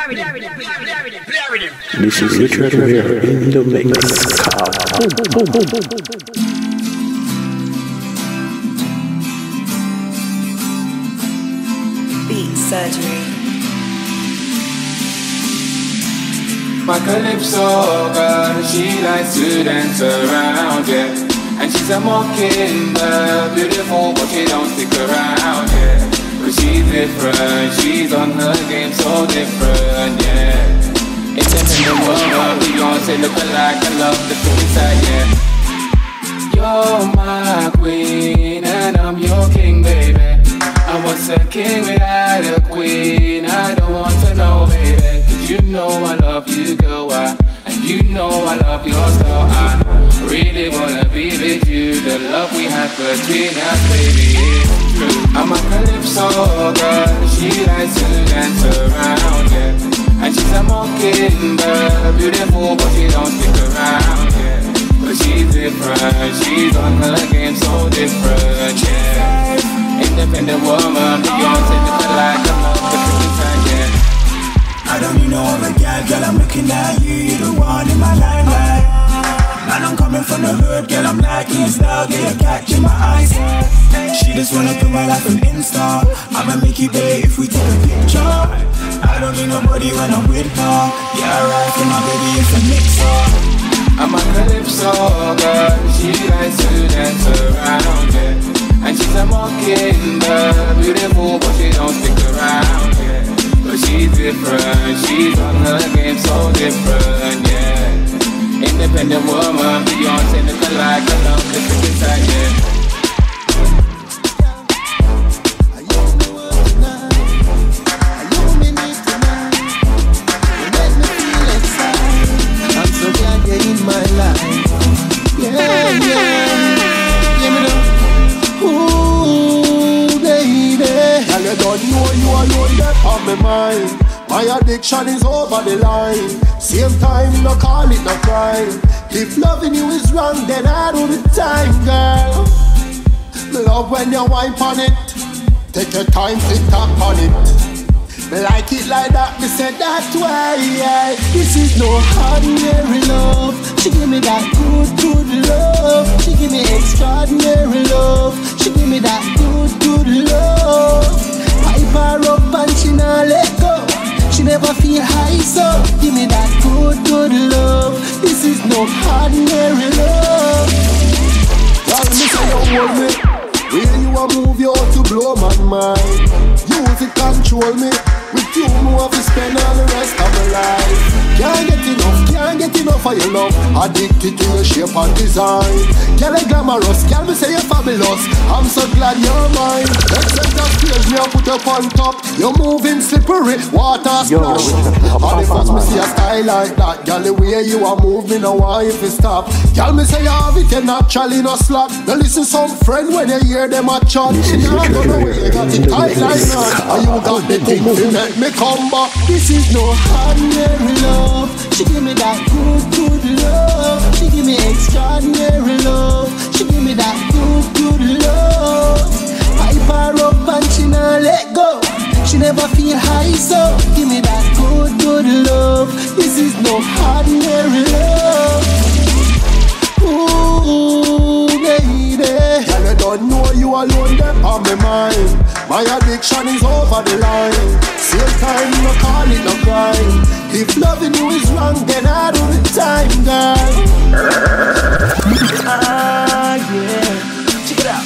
This is Richard Rare in the mix. Beat Surgery. My calypso girl, she likes to dance around, yeah. And she's a mockingbird, beautiful, but she don't stick around, yeah. Cause she's different, she's on her game so different, yeah. Independent woman, Beyonce look alike, I love the inside, yeah. You're my queen and I'm your king, baby. I was a king without a queen, I don't want to know, baby. Cause you know I love you, girl, and you know I love your style. I really wanna be with you, the love we have between us, baby, is true. I'm a calypso girl, she likes to dance around, yeah. And she's a mockingbird, beautiful, but she don't stick around, yeah. But she's different, she's on her game so different, yeah. Independent woman, Beyonce look like I love the inside, yeah. I don't need no other girl, I'm looking at you, you're the one in my limelight. Man, I'm coming from the hood, girl, I'm liking your style, girl, you're catching my eyes. She just wanna put my life on Insta, I'ma make it big if we take a picture. I don't need nobody when I'm with her, yeah, right, for my baby, it's a mixer. I'm a calypso girl, she likes to dance around, yeah. And she's a mockingbird, beautiful, but she don't stick around, yeah. But she's different, she's on her game so different, yeah. Independent woman, Beyonce look alike, I love the inside, yeah. In my life, yeah, give me the ooh, baby. Girl, you don't know you alone that on my mind. My addiction is over the line. Same time, no call it no crime. If loving you is wrong, then I do the time, girl. Love when you wipe on it. Take your time, tick tock on it. Me like it like that, me say that way, yeah. This is no ordinary love. She give me that good love. She give me extraordinary love. She give me that good love. Pipe her up and she not let go. She never feel high, so give me that good love. This is no ordinary love. Girl, me say you hold me. Where you a move, you out to blow my mind. Use it, control me. With you, more to spend all the rest of my life. Can't get enough of your love. Addicted to your shape and design. Girl, you glamorous, girl, me say you're fabulous. I'm so glad you're mine. Except that stage, me I put up on top. You're moving slippery, water splash. All the first me see a style like that. Girl, the way you are moving, no why if you stop. Girl, me say you have it, you're naturally no slack. Now listen some friend when you hear them a chat. Now I don't know where you got it tight like that. And you got the thing to make me come back. This is no ordinary love. She give me that good love. She give me extraordinary love. She give me that good love. Pipe her up and she not let go. She never feel high, so give me that good love. This is no ordinary love. Ooh, baby. Girl, you don't know you alone there on my mind. My addiction is over the line. Same time, no call it no crime. If loving you is wrong, then I do the time, girl. Yeah, check it out.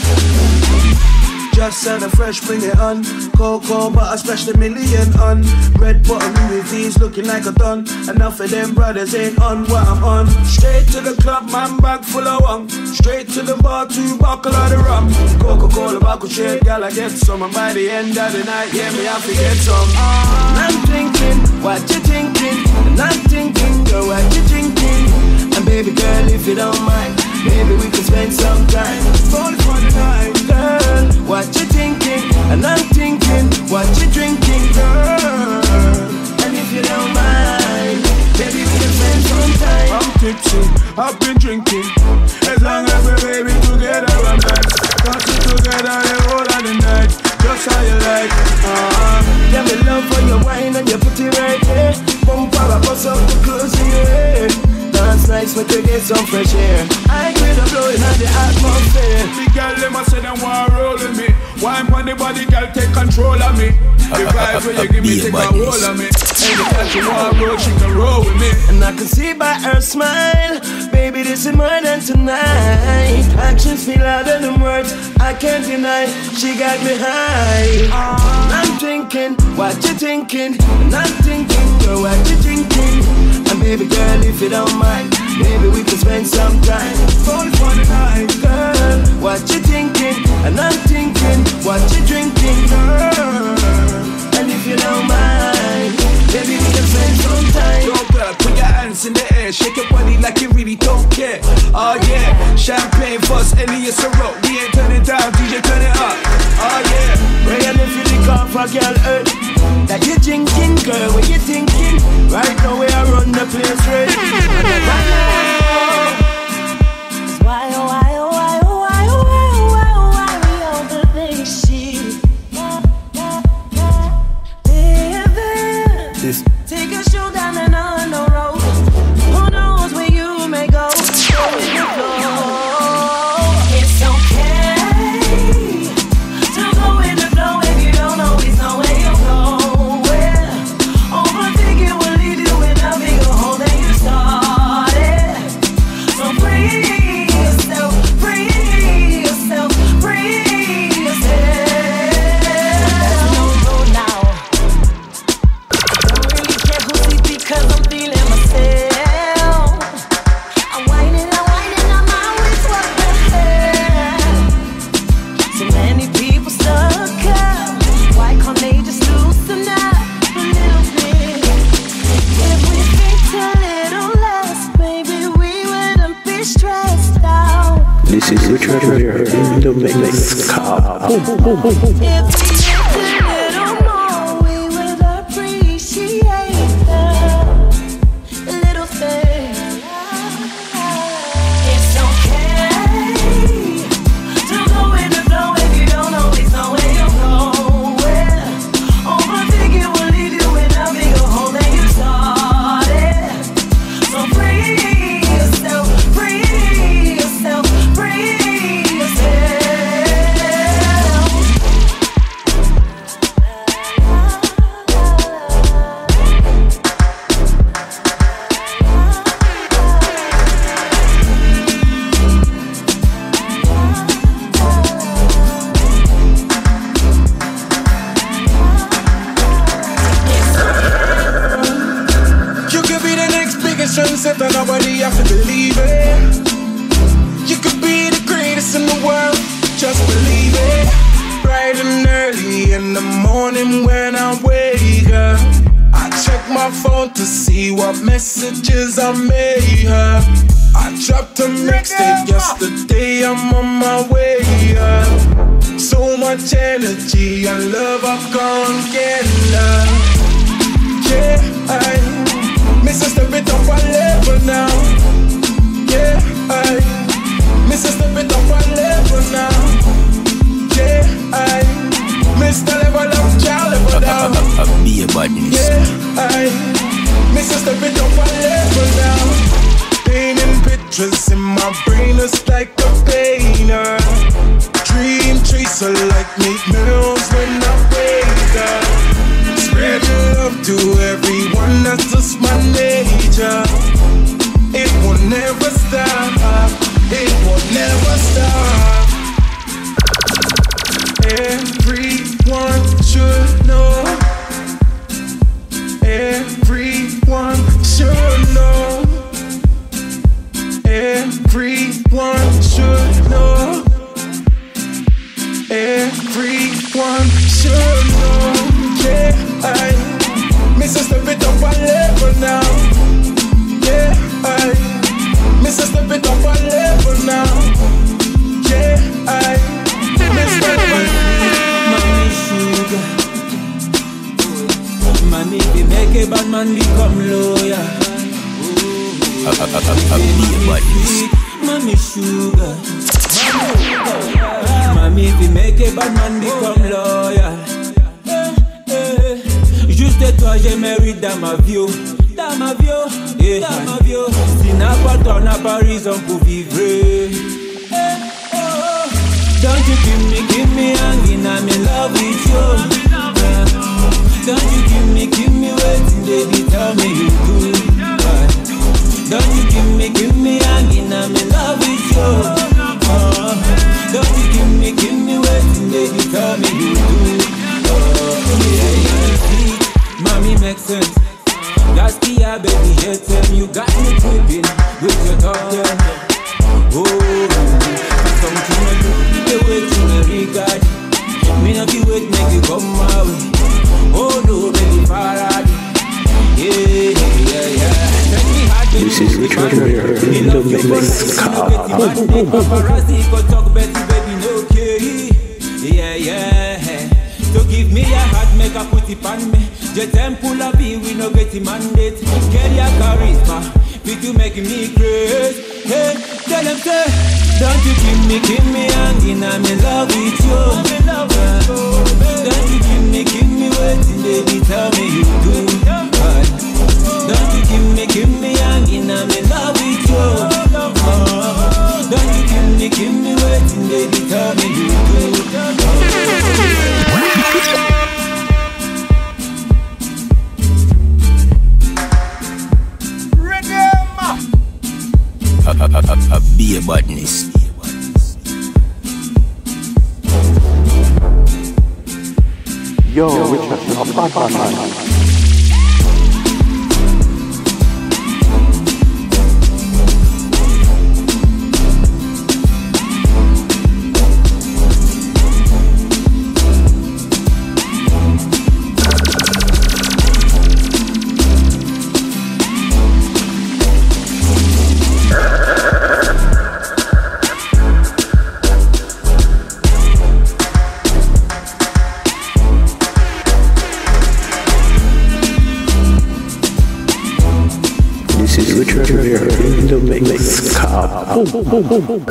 Just sound fresh, bring it on. Cocoa butter, splash the million on. Red bottom with these looking like a don. Enough of them brothers ain't on what I'm on. Straight to the club, man, bag full of one. Straight to the bar, 2 buckle of the rum. Coca-Cola, buckle shade, gal, I get some. And by the end of the night, yeah, me have to get some. And I'm thinking, what you thinking? And I'm thinking, girl, what you drinking? And baby girl, if you don't mind, maybe we can spend some time. Only for the night, girl. What you thinking? And I'm thinking, what you drinking, girl? And if you don't mind, maybe we can spend some time. I'm tipsy, I've been drinking. As long as we're baby together, I'm nice. Got you together the whole of the night. that's how you like. Yeah, me love when you whine and you put it right there. Bumper, I bust out the clothes in your hair. Dance nice, make you get some fresh air. I agree to blowing on the atmosphere. The girl, them a say them want roll with me. Wine on the body, girl, take control of me. The vibe when you give me, take a hold of me. Anytime she want roll, she can roll with me. And I can see by her smile, baby, this is more than tonight. Actions feel louder than words, I can't deny. She got me high. I'm thinking, what you thinking? And I'm thinking, girl, what you thinking? And baby girl, if you don't mind, maybe we can spend some time. Phone for the night, girl, what you thinking? And I'm thinking, what you drinking, girl? And if you don't mind, baby we can spend some time. Yo girl, put your hands in the air, shake your body like you really don't care. Oh yeah, champagne first, any is a rock. We ain't turn it down, DJ turn it up. Oh yeah, Ray and if you think of a girl hurt that you drinking, girl, what you thinking? Right now we are run the place right. Why, oh, why, oh, why, oh, why, oh, why, oh, why, oh, why we overthink shit? Baby, take a shoe down and on the road. Who knows where you may go? Go with the flow. It's okay to go with the flow if you don't always know where you're going. Overthinking will leave you with a bigger hole than you started. So free yourself, free yourself, free yourself. There's no road now. Don't really care who sees because I'm feeling myself. I'm whining, I'm always what the hell. So many people stuck up. Why can't they just loosen up a little bit? If we think a little less, maybe we wouldn't be stressed out. This is Richard here in the mix. If we did a little more, we would appreciate the little things. It's okay to go with the flow if you don't always know where you're going. Overthinking will leave you in a bigger hole than you started. So free yourself, free yourself, free yourself. you could be the next biggest trendsetter, nobody have to believe it. You could be the greatest in the world, just believe it. Bright and early in the morning when I wake up, I check my phone to see what messages I made her. I dropped a mixtape yesterday, I'm on my way up. So much energy and love, I can't get enough. Yeah, I miss a step it up a level now. Yeah, I miss a step it up a level now. Yeah, I miss the level of caliber down. Be a badness. Yeah, I miss a step it up a level now. Painting pictures in my brain is like a painter. Dream chaser like Meek Mills when I wake up. Spread your love to everyone, that's just my nature. It will never stop, it will never stop. Everyone should know. Everyone should know. Everyone should know. Everyone should know. Yeah, I miss a step it up a level now. Yeah, I miss a step it up a level now. Yeah, I miss a step it Mommy sugar, man, if you make a bad man become lawyer. Mommy sugar, Mamie, if you make a bad man become loyal. Juste toi, j'ai mérite dans ma vie. Dans ma vie, yeah, dans ma vie. Si n'a pas toi, n'a pas raison pour vivre. Don't you give me hanging, I'm in love with you. Don't you give me waiting, baby, tell me you do. Don't you give me hanging, I'm in love with you. Don't you give me waiting, baby, tell me you do. Mommy makes sense. That's the baby, hit them. You got me tripping with your tongue. Oh, something I do, the way to me regard. Me not be wait, make you come my way. Oh no, baby, Farad. Yeah. This is Richard Weir in the mix. Paparazzi go talk Betty, baby, no care. Yeah. So give me your heart, make a put it on me. Just temple la vie, we no get the mandate. Get your charisma, fit you make me crazy. Hey, tell them say, don't you give me hanging, I'm in love with you. Don't you give me waiting, baby, tell me you do. Don't you give me hanging, I'm in love with you. Don't you give me waiting, baby, tell me you do. Be a botanist. Yo, Richard, a bad man. This is Richard Weir in the mix. Boom.